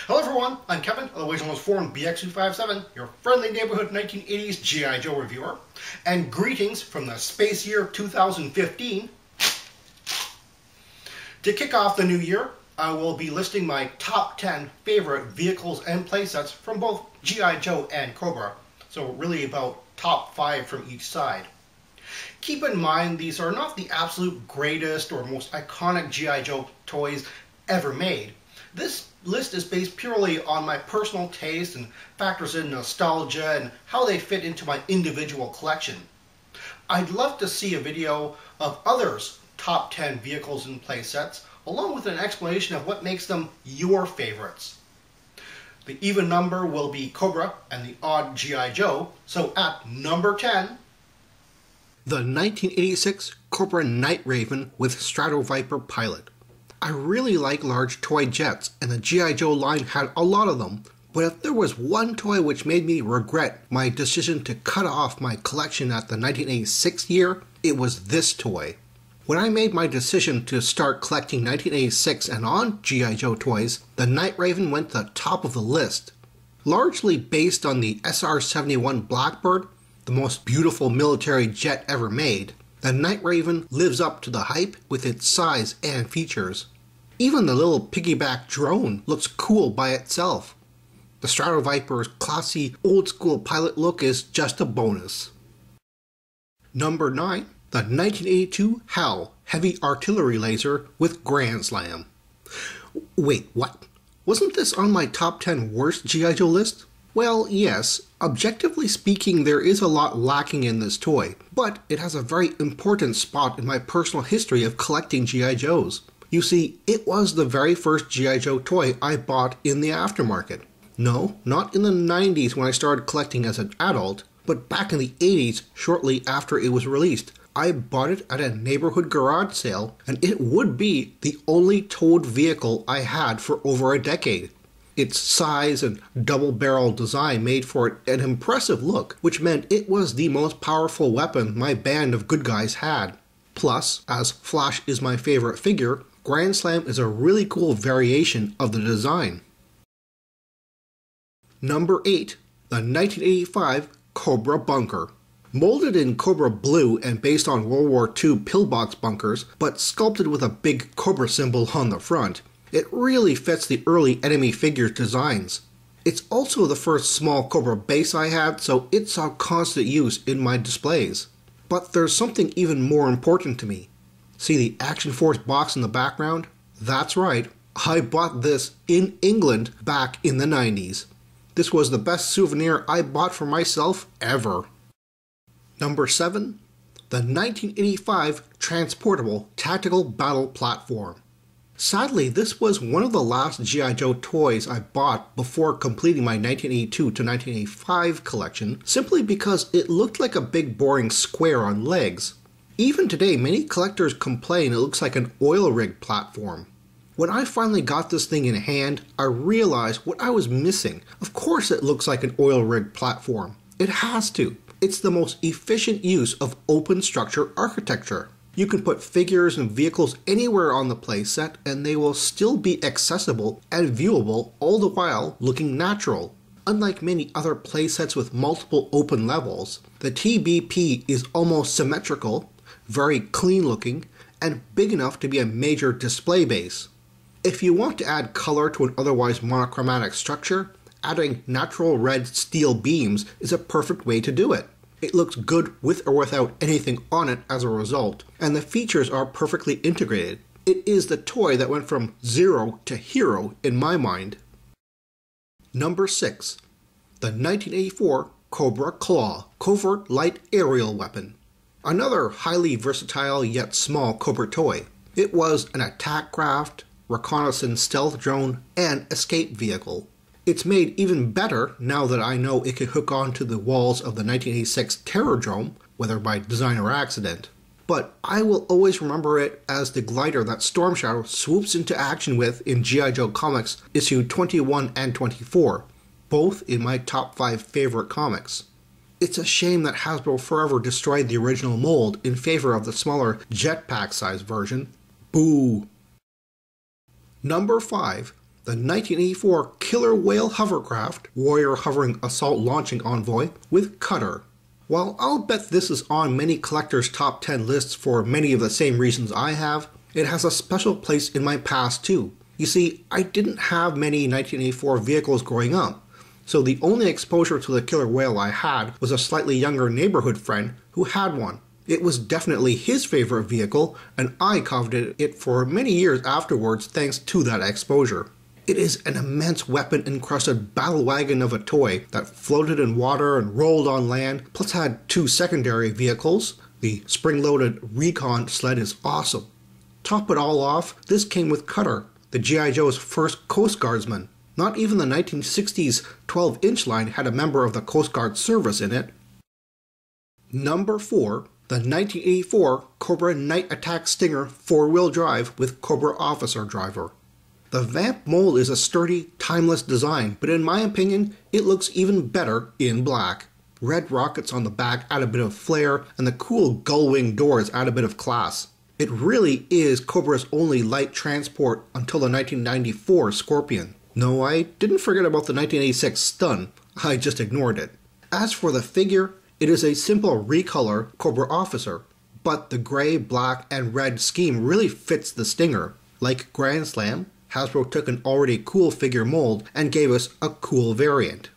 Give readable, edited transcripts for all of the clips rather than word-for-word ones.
Hello everyone, I'm Kevin, otherwise known as Forum BX257, your friendly neighborhood 1980s G.I. Joe reviewer, and greetings from the space year 2015. To kick off the new year, I will be listing my top 10 favorite vehicles and playsets from both G.I. Joe and Cobra, so really about top 5 from each side. Keep in mind these are not the absolute greatest or most iconic G.I. Joe toys ever made. This list is based purely on my personal taste and factors in nostalgia and how they fit into my individual collection. I'd love to see a video of others' top 10 vehicles and playsets, along with an explanation of what makes them your favorites. The even number will be Cobra and the odd G.I. Joe, so at number 10, the 1986 Cobra Night Raven with Stratoviper pilot. I really like large toy jets, and the G.I. Joe line had a lot of them, but if there was one toy which made me regret my decision to cut off my collection at the 1986 year, it was this toy. When I made my decision to start collecting 1986 and on G.I. Joe toys, the Night Raven went to the top of the list. Largely based on the SR-71 Blackbird, the most beautiful military jet ever made, the Night Raven lives up to the hype with its size and features. Even the little piggyback drone looks cool by itself. The Stratoviper's classy old-school pilot look is just a bonus. Number 9. The 1982 HAL Heavy Artillery Laser with Grand Slam. Wait, what? Wasn't this on my top 10 worst G.I. Joe list? Well, yes, objectively speaking there is a lot lacking in this toy, but it has a very important spot in my personal history of collecting G.I. Joes. You see, it was the very first G.I. Joe toy I bought in the aftermarket. No, not in the 90s when I started collecting as an adult, but back in the 80s shortly after it was released. I bought it at a neighborhood garage sale, and it would be the only towed vehicle I had for over a decade. Its size and double-barrel design made for it an impressive look, which meant it was the most powerful weapon my band of good guys had. Plus, as Flash is my favorite figure, Grand Slam is a really cool variation of the design. Number 8. The 1985 Cobra Bunker. Molded in Cobra Blue and based on World War II pillbox bunkers, but sculpted with a big Cobra symbol on the front, it really fits the early enemy figures designs. It's also the first small Cobra base I had, so it saw constant use in my displays. But there's something even more important to me. See the Action Force box in the background? That's right, I bought this in England back in the 90s. This was the best souvenir I bought for myself ever. Number 7. The 1985 Transportable Tactical Battle Platform. Sadly, this was one of the last G.I. Joe toys I bought before completing my 1982 to 1985 collection, simply because it looked like a big boring square on legs. Even today, many collectors complain it looks like an oil rig platform. When I finally got this thing in hand, I realized what I was missing. Of course it looks like an oil rig platform. It has to. It's the most efficient use of open structure architecture. You can put figures and vehicles anywhere on the playset and they will still be accessible and viewable, all the while looking natural. Unlike many other playsets with multiple open levels, the TBP is almost symmetrical, very clean looking, and big enough to be a major display base. If you want to add color to an otherwise monochromatic structure, adding natural red steel beams is a perfect way to do it. It looks good with or without anything on it as a result, and the features are perfectly integrated. It is the toy that went from zero to hero in my mind. Number 6. The 1984 Cobra Claw Covert Light Aerial Weapon. Another highly versatile yet small Cobra toy. It was an attack craft, reconnaissance stealth drone, and escape vehicle. It's made even better now that I know it can hook onto the walls of the 1986 Terrordrome, whether by design or accident. But I will always remember it as the glider that Storm Shadow swoops into action with in G.I. Joe Comics issue 21 and 24, both in my top 5 favorite comics. It's a shame that Hasbro forever destroyed the original mold in favor of the smaller jetpack size version. Boo! Number 5. the 1984 Killer Whale hovercraft, warrior hovering assault launching envoy, with cutter. While I'll bet this is on many collectors' top 10 lists for many of the same reasons I have, it has a special place in my past too. You see, I didn't have many 1984 vehicles growing up, so the only exposure to the Killer Whale I had was a slightly younger neighborhood friend who had one. It was definitely his favorite vehicle, and I coveted it for many years afterwards thanks to that exposure. It is an immense weapon-encrusted battle wagon of a toy that floated in water and rolled on land, plus had two secondary vehicles. The spring-loaded recon sled is awesome. Top it all off, this came with Cutter, the G.I. Joe's first Coast Guardsman. Not even the 1960s 12-inch line had a member of the Coast Guard service in it. Number 4. The 1984 Cobra Night Attack Stinger 4-wheel drive with Cobra Officer Driver. The Vamp mold is a sturdy, timeless design, but in my opinion, it looks even better in black. Red rockets on the back add a bit of flair, and the cool gull-wing doors add a bit of class. It really is Cobra's only light transport until the 1994 Scorpion. No, I didn't forget about the 1986 Stun, I just ignored it. As for the figure, it is a simple recolor Cobra Officer, but the gray, black, and red scheme really fits the Stinger. Like Grand Slam, Hasbro took an already cool figure mold and gave us a cool variant.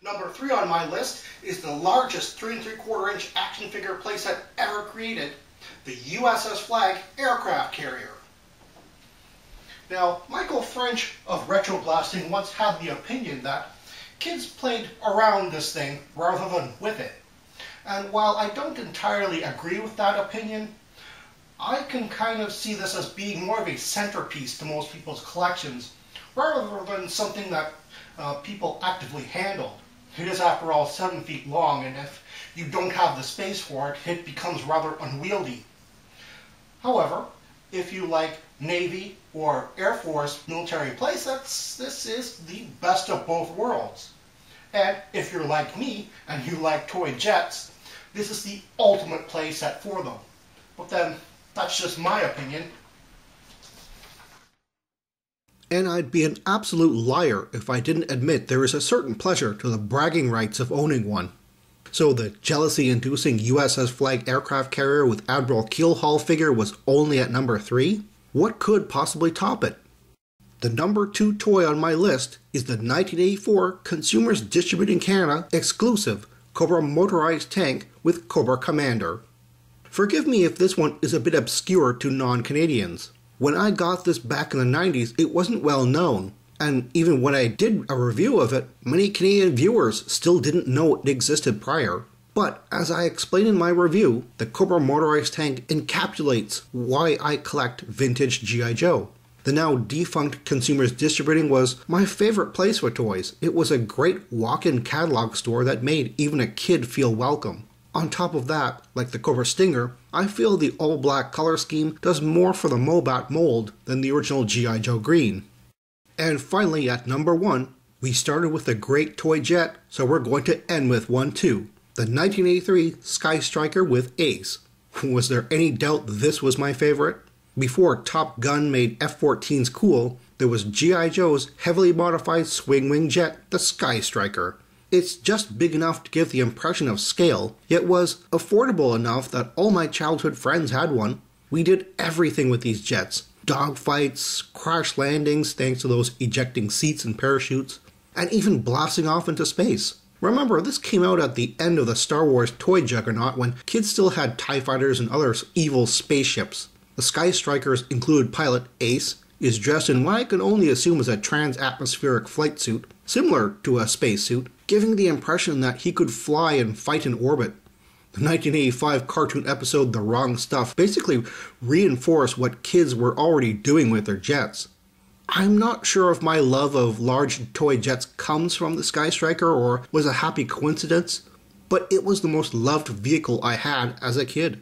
Number 3 on my list is the largest 3 3/4 inch action figure playset ever created, the USS Flagg aircraft carrier. Now, Michael French of Retro Blasting once had the opinion that kids played around this thing rather than with it. And while I don't entirely agree with that opinion, I can kind of see this as being more of a centerpiece to most people's collections, rather than something that people actively handle. It is, after all, 7 feet long, and if you don't have the space for it, it becomes rather unwieldy. However, if you like Navy or Air Force military playsets, this is the best of both worlds. And if you're like me, and you like toy jets, this is the ultimate playset for them. But then, that's just my opinion. And I'd be an absolute liar if I didn't admit there is a certain pleasure to the bragging rights of owning one. So the jealousy-inducing USS Flagg aircraft carrier with Admiral Keelhaul figure was only at number 3? What could possibly top it? The number 2 toy on my list is the 1984 Consumers Distributing Canada exclusive Cobra motorized tank with Cobra Commander. Forgive me if this one is a bit obscure to non-Canadians. When I got this back in the 90s, it wasn't well known, and even when I did a review of it, many Canadian viewers still didn't know it existed prior. But, as I explained in my review, the Cobra motorized tank encapsulates why I collect vintage G.I. Joe. The now defunct Consumers Distributing was my favorite place for toys. It was a great walk-in catalog store that made even a kid feel welcome. On top of that, like the Cobra Stinger, I feel the all-black color scheme does more for the Mobat mold than the original G.I. Joe green. And finally, at number 1, we started with a great toy jet, so we're going to end with one too. The 1983 Sky Striker with Ace. Was there any doubt this was my favorite? Before Top Gun made F-14s cool, there was G.I. Joe's heavily modified swing-wing jet, the Sky Striker. It's just big enough to give the impression of scale, yet was affordable enough that all my childhood friends had one. We did everything with these jets. Dogfights, crash landings thanks to those ejecting seats and parachutes, and even blasting off into space. Remember, this came out at the end of the Star Wars toy juggernaut when kids still had TIE fighters and other evil spaceships. The Sky Striker's included pilot, Ace, is dressed in what I can only assume is a trans-atmospheric flight suit, similar to a spacesuit, giving the impression that he could fly and fight in orbit. The 1985 cartoon episode The Wrong Stuff basically reinforced what kids were already doing with their jets. I'm not sure if my love of large toy jets comes from the Sky Striker or was a happy coincidence, but it was the most loved vehicle I had as a kid.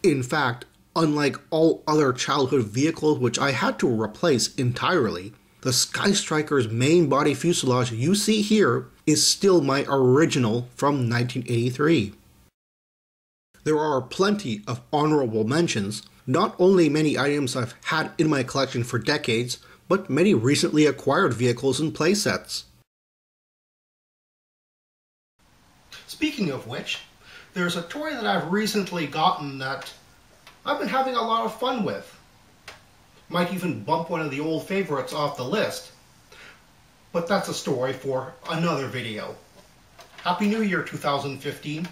In fact, unlike all other childhood vehicles which I had to replace entirely, the Sky Striker's main body fuselage you see here is still my original from 1983. There are plenty of honorable mentions, not only many items I've had in my collection for decades, but many recently acquired vehicles and playsets. Speaking of which, there's a toy that I've recently gotten that I've been having a lot of fun with. Might even bump one of the old favorites off the list. But that's a story for another video. Happy New Year 2015.